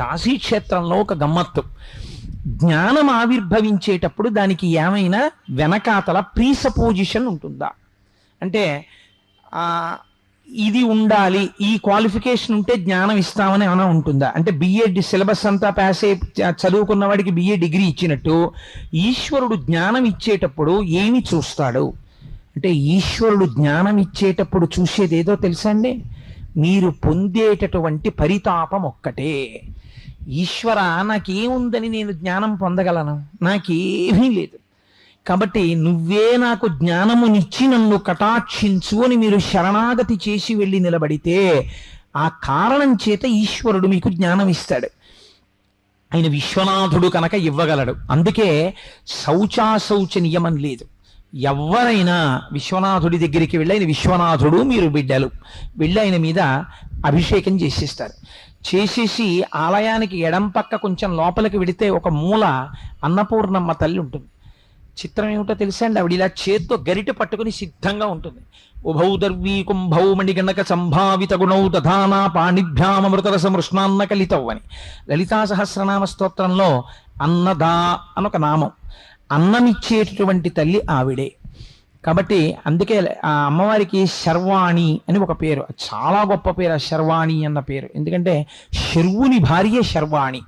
కాశీక్షేత్రంలో ఒక గమ్మత్తు. జ్ఞానం ఆవిర్భవించేటప్పుడు దానికి ఏమైనా వెనకాతల ప్రీసపోజిషన్ ఉంటుందా? అంటే ఆ ఇది ఉండాలి, ఈ క్వాలిఫికేషన్ ఉంటే జ్ఞానం ఇస్తామని ఏమైనా ఉంటుందా? అంటే బిఏ సిలబస్ అంతా పాస్ అయి చదువుకున్న వాడికి బిఏ డిగ్రీ ఇచ్చినట్టు ఈశ్వరుడు జ్ఞానం ఇచ్చేటప్పుడు ఏమి చూస్తాడు అంటే, ఈశ్వరుడు జ్ఞానం ఇచ్చేటప్పుడు చూసేది ఏదో తెలుసా అండి? మీరు పొందేటటువంటి పరితాపం ఒక్కటే. ఈశ్వర, నాకేముందని నేను జ్ఞానం పొందగలను? నాకేమీ లేదు, కాబట్టి నువ్వే నాకు జ్ఞానమునిచ్చి నన్ను కటాక్షించు అని మీరు శరణాగతి చేసి వెళ్ళి నిలబడితే ఆ కారణం చేత ఈశ్వరుడు మీకు జ్ఞానం ఇస్తాడు. ఆయన విశ్వనాథుడు కనుక ఇవ్వగలడు. అందుకే శౌచాశౌచ నియమం లేదు. ఎవరైనా విశ్వనాథుడి దగ్గరికి వెళ్ళి, ఆయన విశ్వనాథుడు, మీరు బిడ్డలు, వెళ్ళి ఆయన మీద అభిషేకం చేసేస్తారు. చేసేసి ఆలయానికి ఎడం పక్క కొంచెం లోపలికి వెడితే ఒక మూల అన్నపూర్ణమ్మ తల్లి ఉంటుంది. చిత్రం ఏమిటో తెలుసా అండి? ఆవిడ ఇలా చేత్తో గరిట పట్టుకుని సిద్ధంగా ఉంటుంది. ఉభౌ దర్వీ కుంభౌ మణిగణక సంభావిత గుణౌ దధానా పాణిభ్యామృతరస మృష్ణాన్న కలితౌ అని లలితా సహస్రనామ స్తోత్రంలో అన్నదా అనొక నామం. అన్నమిచ్చేటటువంటి తల్లి ఆవిడే. కాబట్టి అందుకే ఆ అమ్మవారికి శర్వాణి అని ఒక పేరు, చాలా గొప్ప పేరు శర్వాణి అన్న పేరు. ఎందుకంటే శర్వుని భార్య శర్వాణి.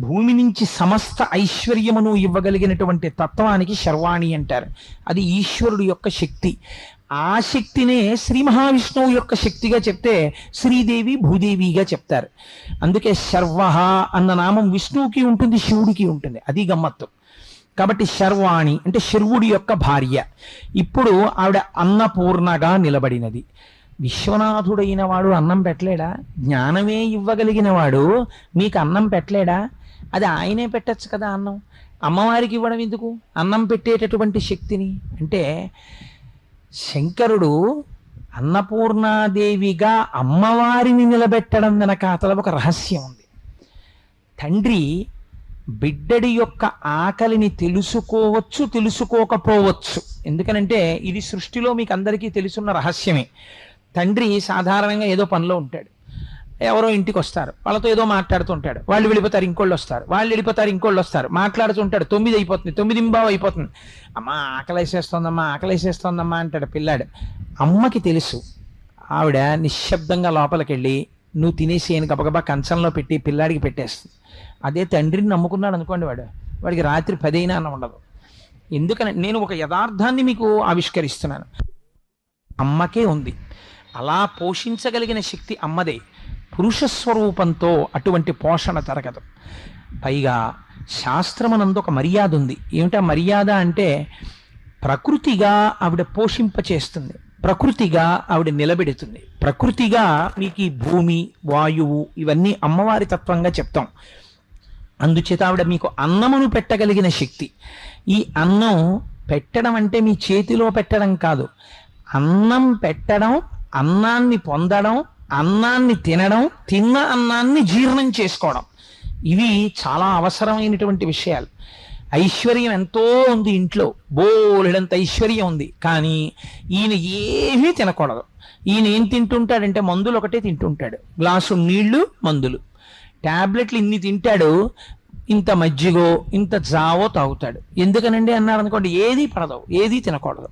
భూమి నుంచి సమస్త ఐశ్వర్యమును ఇవ్వగలిగినటువంటి తత్వానికి శర్వాణి అంటారు. అది ఈశ్వరుడు యొక్క శక్తి. ఆ శక్తినే శ్రీ మహావిష్ణువు యొక్క శక్తిగా చెప్తే శ్రీదేవి భూదేవిగా చెప్తారు. అందుకే శర్వ అన్న నామం విష్ణువుకి ఉంటుంది, శివుడికి ఉంటుంది. అది గమ్మత్తు. కాబట్టి శర్వాణి అంటే శర్వుడి యొక్క భార్య. ఇప్పుడు ఆవిడ అన్నపూర్ణగా నిలబడినది. విశ్వనాథుడైన వాడు అన్నం పెట్టలేడా? జ్ఞానమే ఇవ్వగలిగిన వాడు మీకు అన్నం పెట్టలేడా? అది ఆయనే పెట్టచ్చు కదా అన్నం. అమ్మవారికి ఇవ్వడం ఎందుకు అన్నం పెట్టేటటువంటి శక్తిని? అంటే శంకరుడు అన్నపూర్ణాదేవిగా అమ్మవారిని నిలబెట్టడం వెనక అతల ఒక రహస్యం ఉంది. తండ్రి బిడ్డడి యొక్క ఆకలిని తెలుసుకోవచ్చు, తెలుసుకోకపోవచ్చు. ఎందుకనంటే ఇది సృష్టిలో మీకు అందరికీ తెలుసున్న రహస్యమే. తండ్రి సాధారణంగా ఏదో పనిలో ఉంటాడు, ఎవరో ఇంటికి వస్తారు, వాళ్ళతో ఏదో మాట్లాడుతుంటాడు, వాళ్ళు వెళ్ళిపోతారు, ఇంకోళ్ళు వస్తారు, వాళ్ళు వెళ్ళిపోతారు, ఇంకోళ్ళు వస్తారు, మాట్లాడుతుంటాడు. 9 అయిపోతుంది, 9:15 అయిపోతుంది. అమ్మా ఆకలేసేస్తోందమ్మా, ఆకలేసేస్తోందమ్మా అంటాడు పిల్లాడు. అమ్మకి తెలుసు. ఆవిడ నిశ్శబ్దంగా లోపలికి వెళ్ళి నువ్వు తినేసేయని గబగబా కంచంలో పెట్టి పిల్లాడికి పెట్టేస్తుంది. అదే తండ్రిని నమ్ముకున్నాడు అనుకోండి, వాడికి రాత్రి 10 అయినా అన్నం ఉండదు. ఎందుకని నేను ఒక యథార్థాన్ని మీకు ఆవిష్కరిస్తున్నాను. అమ్మకే ఉంది. అలా పోషించగలిగిన శక్తి అమ్మదే. పురుష స్వరూపంతో అటువంటి పోషణ తరగదు. పైగా శాస్త్రమనందు ఒక మర్యాద ఉంది. ఏమిటా మర్యాద అంటే, ప్రకృతిగా ఆవిడ పోషింపచేస్తుంది, ప్రకృతిగా ఆవిడ నిలబెడుతుంది. ప్రకృతిగా మీకు ఈ భూమి, వాయువు ఇవన్నీ అమ్మవారి తత్వంగా చెప్తాం. అందుచేత ఆవిడ మీకు అన్నమును పెట్టగలిగిన శక్తి. ఈ అన్నం పెట్టడం అంటే మీ చేతిలో పెట్టడం కాదు, అన్నం పెట్టడం, అన్నాన్ని పొందడం, అన్నాన్ని తినడం, తిన్న అన్నాన్ని జీర్ణం చేసుకోవడం, ఇవి చాలా అవసరమైనటువంటి విషయాలు. ఐశ్వర్యం ఎంతో ఉంది ఇంట్లో, బోలెడంత ఐశ్వర్యం ఉంది, కానీ ఈయన ఏమీ తినకూడదు. ఈయన ఏం తింటుంటాడంటే మందులు ఒకటే తింటుంటాడు. గ్లాసు నీళ్లు, మందులు, ట్యాబ్లెట్లు ఇన్ని తింటాడు, ఇంత మజ్జిగో ఇంత జావో తాగుతాడు. ఎందుకనండి అన్నారు అనుకోండి, ఏది పడదు, ఏది తినకూడదు.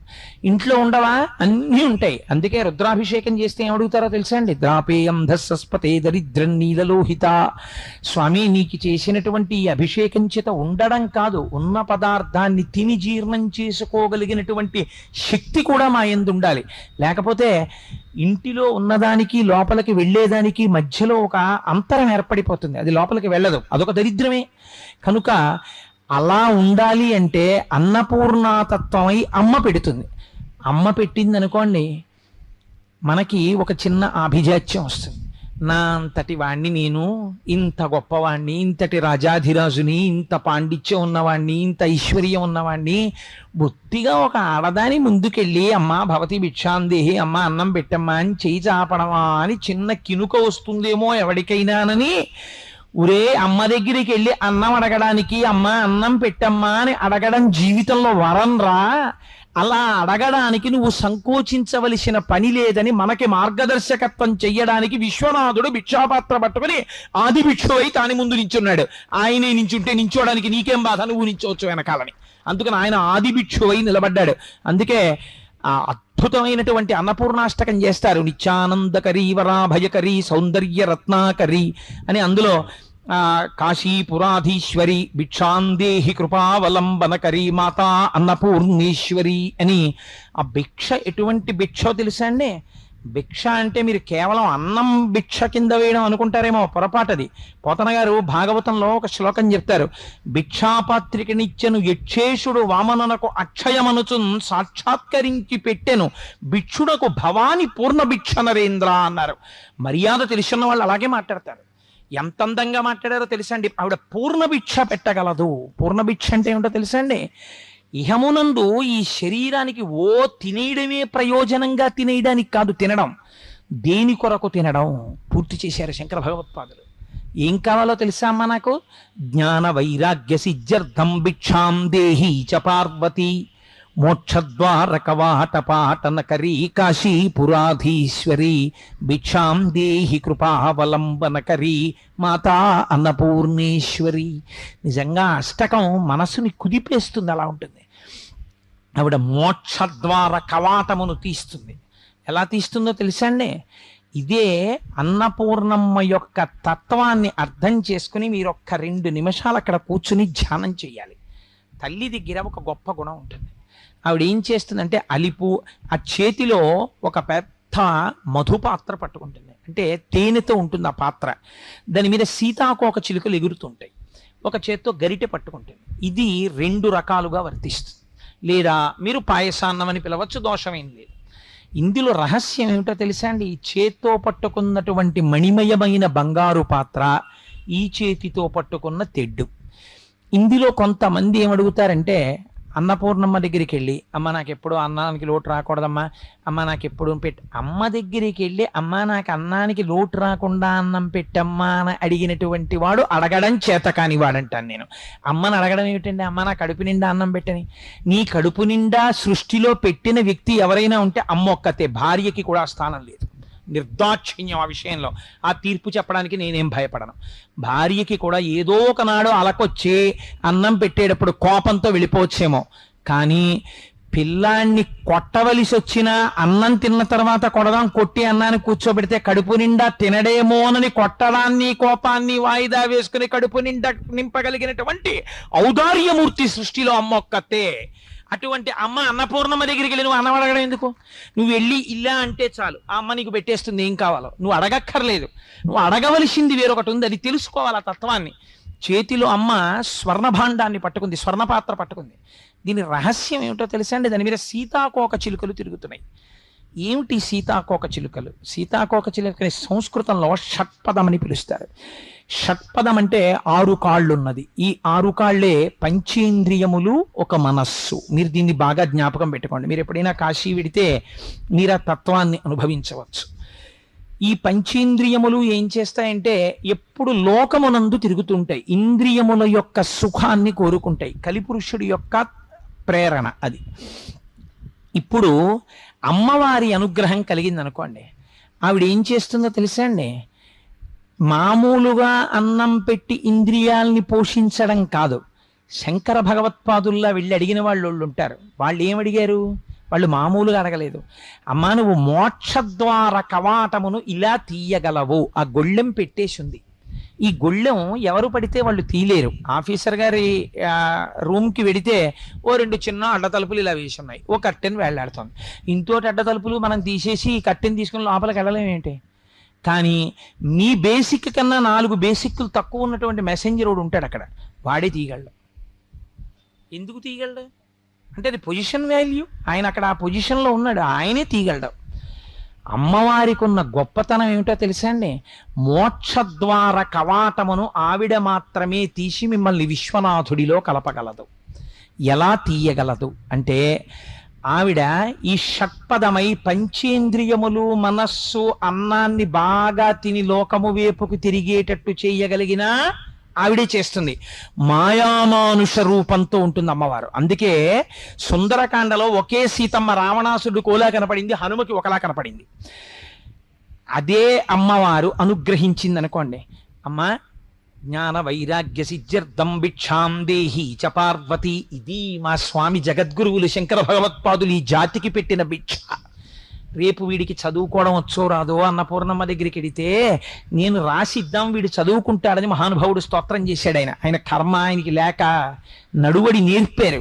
ఇంట్లో ఉండవా? అన్నీ ఉంటాయి. అందుకే రుద్రాభిషేకం చేస్తే ఏమడుగుతారో తెలుసా అండి? ద్రాపేయం ధస్సస్పతే దరిద్రం నీలలోహిత. స్వామి, నీకు చేసినటువంటి ఈ అభిషేకం చేత ఉండడం కాదు, ఉన్న పదార్థాన్ని తిని జీర్ణం చేసుకోగలిగినటువంటి శక్తి కూడా మా యందు ఉండాలి. లేకపోతే ఇంటిలో ఉన్నదానికి లోపలికి వెళ్ళేదానికి మధ్యలో ఒక అంతరం ఏర్పడిపోతుంది, అది లోపలికి వెళ్ళదు, అదొక దరిద్రమే. కనుక అలా ఉండాలి అంటే అన్నపూర్ణాతత్వమై అమ్మ పెడుతుంది. అమ్మ పెట్టింది అనుకోండి, మనకి ఒక చిన్న ఆభిజాత్యం వస్తుంది. నా అంతటి వాణ్ణి నేను, ఇంత గొప్పవాణ్ణి, ఇంతటి రాజాధిరాజుని, ఇంత పాండిత్యం ఉన్నవాణ్ణి, ఇంత ఐశ్వర్యం ఉన్నవాణ్ణి, బొత్తిగా ఒక ఆడదాని ముందుకెళ్ళి అమ్మా భవతి భిక్షాందేహి, అమ్మ అన్నం పెట్టమ్మా అని చేయి చాపడమా అని చిన్న కినుక వస్తుందేమో ఎవరికైనానని ఒరే అమ్మ దగ్గరికి వెళ్ళి అన్నం అడగడానికి అమ్మ అన్నం పెట్టమ్మా అని అడగడం జీవితంలో వరం రా, అలా అడగడానికి నువ్వు సంకోచించవలసిన పని లేదని మనకి మార్గదర్శకత్వం చెయ్యడానికి విశ్వనాథుడు భిక్షాపాత్ర పట్టుకుని ఆది భిక్షువై తాని ముందు నించున్నాడు. ఆయనే నించుంటే నించోడానికి నీకేం బాధ, నువ్వు నించోవచ్చు వెనకాలని. అందుకని ఆయన ఆది భిక్షువై నిలబడ్డాడు. అందుకే ఆ అద్భుతమైనటువంటి అన్నపూర్ణాష్టకం చేస్తారు. నిత్యానందకరీ వరాభయకరీ సౌందర్య రత్నాకరీ అని. అందులో కాశీపురాధీశ్వరి భిక్షాందేహి కృపావలంబనకరీ మాతా అన్నపూర్ణేశ్వరి అని. ఆ భిక్ష ఎటువంటి భిక్షో తెలుసా అండి? భిక్ష అంటే మీరు కేవలం అన్నం భిక్ష కింద వేయడం అనుకుంటారేమో, పొరపాటది. పోతన గారు భాగవతంలో ఒక శ్లోకం చెప్తారు. భిక్షాపాత్రికనిచ్చెను యక్షేషుడు వామననకు అక్షయమనుచున్ సాక్షాత్కరించి పెట్టెను భిక్షుడకు భవాని పూర్ణ భిక్ష నరేంద్ర అన్నారు. మర్యాద తెలిసిన వాళ్ళు అలాగే మాట్లాడతారు. ఎంత అందంగా మాట్లాడారో తెలుసా అండి? ఆవిడ పూర్ణ భిక్ష పెట్టగలదు. పూర్ణ భిక్ష అంటే ఏమిటో తెలుసా అండి? ఇహమునందు ఈ శరీరానికి తినేయడమే ప్రయోజనంగా తినేయడానికి కాదు, తినడం దేని కొరకు తినడం పూర్తి చేశారు శంకర భగవత్పాదులు. ఏం కావాలో తెలుసా అమ్మా నాకు? జ్ఞాన వైరాగ్య సిద్ధ్యర్థం భిక్షాం దేహి చ పార్వతి మోక్షద్వార కవాటపాటనకరీ కాశీపురాధీశ్వరి భిక్షాం దేహి కృపావలంబనకరీ మాతా అన్నపూర్ణేశ్వరి. నిజంగా అష్టకం మనసుని కుదిపేస్తుంది. అలా ఉంటుంది. ఆవిడ మోక్షద్వార కవాటమును తీస్తుంది. ఎలా తీస్తుందో తెలుసా అండి? ఇదే అన్నపూర్ణమ్మ యొక్క తత్వాన్ని అర్థం చేసుకుని మీరు ఒక్క 2 నిమిషాలు అక్కడ కూర్చుని ధ్యానం చేయాలి. తల్లి దగ్గర ఒక గొప్ప గుణం ఉంటుంది. ఆవిడ ఏం చేస్తుందంటే అలిపు ఆ చేతిలో ఒక పెద్ద మధుపాత్ర పట్టుకుంటుంది. అంటే తేనెతో ఉంటుంది ఆ పాత్ర. దాని మీద సీతాకోక చిలుకలు ఎగురుతుంటాయి. ఒక చేత్తో గరిటె పట్టుకుంటుంది. ఇది 2 రకాలుగా వర్తిస్తుంది. లేదా మీరు పాయసాన్నం అని పిలవచ్చు, దోషమేం లేదు. ఇందులో రహస్యం ఏమిటో తెలుసా అండి? ఈ చేత్తో పట్టుకున్నటువంటి మణిమయమైన బంగారు పాత్ర, ఈ చేతితో పట్టుకున్న తెడ్డు. ఇందులో కొంతమంది ఏమడుగుతారంటే అన్నపూర్ణమ్మ దగ్గరికి వెళ్ళి అమ్మ నాకు ఎప్పుడు అన్నానికి లోటు రాకూడదమ్మా, అమ్మ నాకు ఎప్పుడు అమ్మ దగ్గరికి వెళ్ళి అమ్మ నాకు అన్నానికి లోటు రాకుండా అన్నం పెట్టమ్మా అని అడిగినటువంటి వాడు అడగడం చేత కాని వాడంటాను నేను. అమ్మని అడగడం ఏమిటండి? అమ్మ నా కడుపు నిండా అన్నం పెట్టని. నీ కడుపు నిండా సృష్టిలో పెట్టిన వ్యక్తి ఎవరైనా ఉంటే అమ్మ ఒక్కతే, భార్యకి కూడా స్థానం లేదు. నిర్దాక్షిణ్యం ఆ విషయంలో. ఆ తీర్పు చెప్పడానికి నేనేం భయపడను. భార్యకి కూడా ఏదో ఒకనాడు అలకొచ్చి అన్నం పెట్టేటప్పుడు కోపంతో వెళ్ళిపోవచ్చేమో, కానీ పిల్లాన్ని కొట్టవలసి వచ్చినా అన్నం తిన్న తర్వాత కొడదాం, కొట్టి అన్నాన్ని కూర్చోబెడితే కడుపు నిండా తినడేమోనని కొట్టడాన్ని కోపాన్ని వాయిదా వేసుకుని కడుపు నిండా నింపగలిగినటువంటి ఔదార్యమూర్తి సృష్టిలో అమ్మ ఒక్కతే. అటువంటి అమ్మ అన్నపూర్ణమ్మ దగ్గరికి వెళ్ళి నువ్వు అన్నం అడగడం ఎందుకు? నువ్వు వెళ్ళి ఇలా అంటే చాలు, ఆ అమ్మ నీకు పెట్టేస్తుంది ఏం కావాలో. నువ్వు అడగక్కర్లేదు. నువ్వు అడగవలసింది వేరొకటి ఉంది, అది తెలుసుకోవాలి ఆ తత్వాన్ని. చేతిలో అమ్మ స్వర్ణభాండాన్ని పట్టుకుంది, స్వర్ణపాత్ర పట్టుకుంది. దీని రహస్యం ఏమిటో తెలుసా అండి? దాని మీద సీతాకోక చిలుకలు తిరుగుతున్నాయి. ఏమిటి సీతాకోక చిలుకలు? సీతాకోక చిలుకని సంస్కృతంలో షట్పదం అని పిలుస్తారు. షట్పదం అంటే 6 కాళ్ళు ఉన్నది. ఈ 6 కాళ్లే పంచేంద్రియములు, ఒక మనస్సు. మీరు దీన్ని బాగా జ్ఞాపకం పెట్టుకోండి. మీరు ఎప్పుడైనా కాశీ వెడితే మీరు ఆ తత్వాన్ని అనుభవించవచ్చు. ఈ పంచేంద్రియములు ఏం చేస్తాయంటే ఎప్పుడు లోకమునందు తిరుగుతుంటాయి. ఇంద్రియముల యొక్క సుఖాన్ని కోరుకుంటాయి. కలిపురుషుడి యొక్క ప్రేరణ అది. ఇప్పుడు అమ్మవారి అనుగ్రహం కలిగింది అనుకోండి, ఆవిడ ఏం చేస్తుందో తెలుసా అండి? మామూలుగా అన్నం పెట్టి ఇంద్రియాల్ని పోషించడం కాదు. శంకర భగవత్పాదుల్లా వెళ్ళి అడిగిన వాళ్ళు ఉంటారు. వాళ్ళు ఏమడిగారు? వాళ్ళు మామూలుగా అడగలేదు. అమ్మా నువ్వు మోక్షద్వార కవాటమును ఇలా తీయగలవు. ఆ గొళ్ళెం పెట్టేసింది. ఈ గొళ్ళెం ఎవరు పడితే వాళ్ళు తీయలేరు. ఆఫీసర్ గారి రూమ్కి వెడితే ఓ 2 చిన్న అడ్డతలుపులు ఇలా వేసి ఉన్నాయి, ఓ కట్టెను వేళ్లాడుతుంది. ఇంకోటి అడ్డతలుపులు మనం తీసేసి ఈ కట్టెను తీసుకుని లోపలికి వెళ్ళలేమేంటి? కానీ మీ బేసిక్ కన్నా 4 బేసిక్లు తక్కువ ఉన్నటువంటి మెసెంజర్ ఒకడు ఉంటాడు అక్కడ, వాడే తీయగలడు. ఎందుకు తీయగలడు అంటే అది పొజిషన్ వాల్యూ. ఆయన అక్కడ ఆ పొజిషన్లో ఉన్నాడు, ఆయనే తీయగలడు. అమ్మవారికి ఉన్న గొప్పతనం ఏమిటో తెలుసా అండి? మోక్షద్వార కవాటమును ఆవిడ మాత్రమే తీసి మిమ్మల్ని విశ్వనాథుడిలో కలపగలదు. ఎలా తీయగలదు అంటే ఆవిడ ఈ షట్పదమై పంచేంద్రియములు మనస్సు అన్నాన్ని బాగా తిని లోకము వైపుకు తిరిగేటట్టు చేయగలిగిన ఆవిడే చేస్తుంది. మాయామానుష రూపంతో ఉంటుంది అమ్మవారు. అందుకే సుందరకాండలో ఒకే సీతమ్మ రావణాసుడు కోలా కనపడింది, హనుమకి ఒకలా కనపడింది. అదే అమ్మవారు అనుగ్రహించింది అనుకోండి. అమ్మ జ్ఞాన వైరాగ్య సిద్ధ్యర్థం భిక్షాం దేహి చ పార్వతి. ఇది మా స్వామి జగద్గురువులు శంకర భగవత్పాదులు ఈ జాతికి పెట్టిన భిక్ష. రేపు వీడికి చదువుకోవడం వచ్చో రాదో అన్నపూర్ణమ్మ దగ్గరికి వెడితే నేను రాసిద్దాం వీడు చదువుకుంటాడని మహానుభావుడు స్తోత్రం చేశాడు. ఆయన కర్మ ఆయనకి లేక నడువడి నేర్పారు.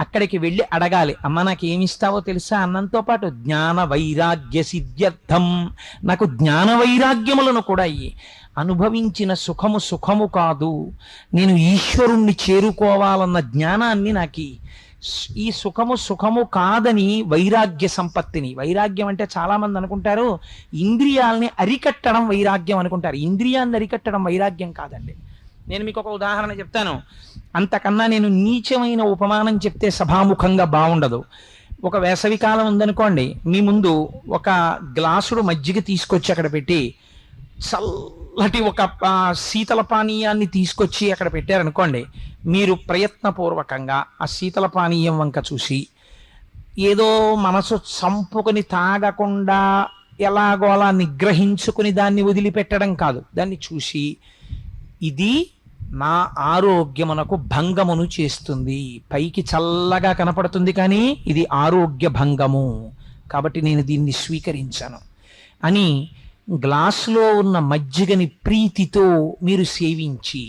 అక్కడికి వెళ్ళి అడగాలి, అమ్మ నాకేమిస్తావో తెలుసా? అన్నంతో పాటు జ్ఞాన వైరాగ్య సిద్ధ్యర్థం, నాకు జ్ఞాన వైరాగ్యములను కూడా ఇయ్యి. అనుభవించిన సుఖము సుఖము కాదు, నేను ఈశ్వరుణ్ణి చేరుకోవాలన్న జ్ఞానాన్ని నాకు ఈ సుఖము సుఖము కాదని వైరాగ్య సంపత్తిని. వైరాగ్యం అంటే చాలా మంది అనుకుంటారు ఇంద్రియాలని అరికట్టడం వైరాగ్యం అనుకుంటారు. ఇంద్రియాన్ని అరికట్టడం వైరాగ్యం కాదండి. నేను మీకు ఒక ఉదాహరణ చెప్తాను. అంతకన్నా నేను నీచమైన ఉపమానం చెప్తే సభాముఖంగా బాగుండదు. ఒక వేసవికాలం ఉందనుకోండి, మీ ముందు ఒక గ్లాసుడు మజ్జిగ తీసుకొచ్చి అక్కడ పెట్టి చల్లటి ఒక శీతల పానీయాన్ని తీసుకొచ్చి అక్కడ పెట్టారనుకోండి, మీరు ప్రయత్నపూర్వకంగా ఆ శీతల పానీయం వంక చూసి ఏదో మనసు చంపుకొని తాగకుండా ఎలాగో అలా నిగ్రహించుకుని దాన్ని వదిలిపెట్టడం కాదు, దాన్ని చూసి ఇది నా ఆరోగ్యమునకు భంగమును చేస్తుంది, పైకి చల్లగా కనపడుతుంది కానీ ఇది ఆరోగ్య భంగము, కాబట్టి నేను దీన్ని స్వీకరించాను అని గ్లాసులో ఉన్న మజ్జిగని ప్రీతితో మీరు సేవించి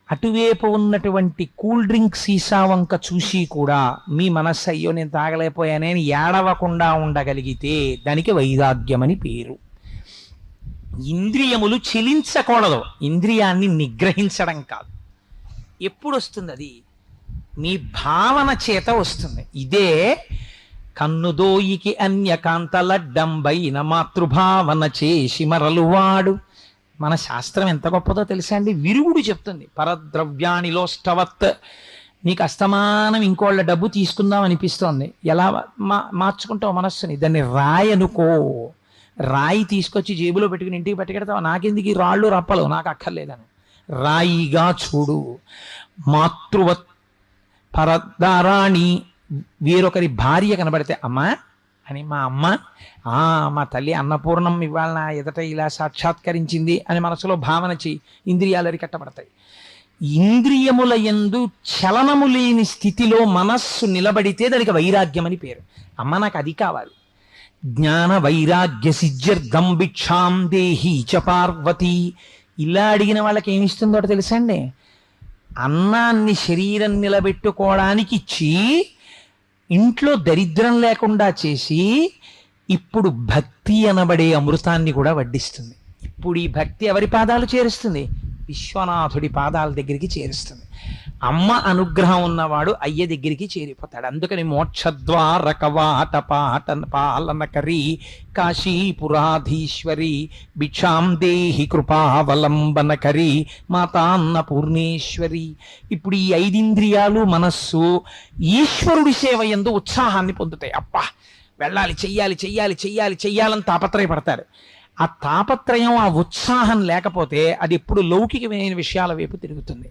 అటువైపు ఉన్నటువంటి కూల్ డ్రింక్ సీసా వంక చూసి కూడా మీ మనస్సు అయ్యో నేను తాగలేకపోయానే అని ఏడవకుండా ఉండగలిగితే దానికి వైరాగ్యం అని పేరు. ఇంద్రియములు చెలించకూడదు, ఇంద్రియాన్ని నిగ్రహించడం కాదు. ఎప్పుడు వస్తుంది అది? మీ భావన చేత వస్తుంది. ఇదే కన్నుదోయికి అన్యకాంతలడ్డంబైన మాతృభావన చేసి మరలువాడు. మన శాస్త్రం ఎంత గొప్పదో తెలుసా అండి? విరుగుడు చెప్తుంది పరద్రవ్యానిలోష్టవత్. నీకు అస్తమానం ఇంకోళ్ళ డబ్బు తీసుకుందాం అనిపిస్తోంది, ఎలా మార్చుకుంటావు మనస్సుని? దాన్ని రాయి అనుకో. రాయి తీసుకొచ్చి జేబులో పెట్టుకుని ఇంటికి పట్టుకెడతావు, నాకెందుకు ఈ రాళ్ళు రప్పలు, నాకు అక్కర్లేదని రాయిగా చూడు. మాతృవత్ పరదారాణి, వేరొకరి భార్య కనబడితే అమ్మ అని, మా అమ్మ మా తల్లి అన్నపూర్ణం ఇవాళ నా ఎదట ఇలా సాక్షాత్కరించింది అని మనసులో భావన చేయి, ఇంద్రియాలు అరికట్టబడతాయి. ఇంద్రియముల యందు చలనము లేని స్థితిలో మనస్సు నిలబడితే దానికి వైరాగ్యం అని పేరు. అమ్మ నాకు అది కావాలి. జ్ఞాన వైరాగ్య సిద్ధ్యర్థం భిక్షాం దేహి చ పార్వతి. ఇలా అడిగిన వాళ్ళకి ఏమిస్తుందో తెలుసా అండి? అన్నాన్ని శరీరం నిలబెట్టుకోవడానికి ఇచ్చి ఇంట్లో దరిద్రం లేకుండా చేసి ఇప్పుడు భక్తి అనబడే అమృతాన్ని కూడా వడ్డిస్తుంది. ఇప్పుడు ఈ భక్తి ఎవరి పాదాలు చేరుస్తుంది? విశ్వనాథుడి పాదాల దగ్గరికి చేరుస్తుంది. అమ్మ అనుగ్రహం ఉన్నవాడు అయ్య దగ్గరికి చేరిపోతాడు. అందుకని మోక్షద్వారకవాట పాలనకరి కాశీపురాధీశ్వరి భిక్షాం దేహి కృపావలంబనకరి మాతాన్నపూర్ణేశ్వరి. ఇప్పుడు ఈ 5 ఇంద్రియాలు మనస్సు ఈశ్వరుడి సేవ యందు ఉత్సాహాన్ని పొందుతాయి. అబ్బా వెళ్ళాలి, చెయ్యాలి చెయ్యాలి చెయ్యాలి చెయ్యాలని తాపత్రయపడతారు. ఆ తాపత్రయం, ఆ ఉత్సాహం లేకపోతే అది ఎప్పుడు లౌకికమైన విషయాల వైపు తిరుగుతుంది.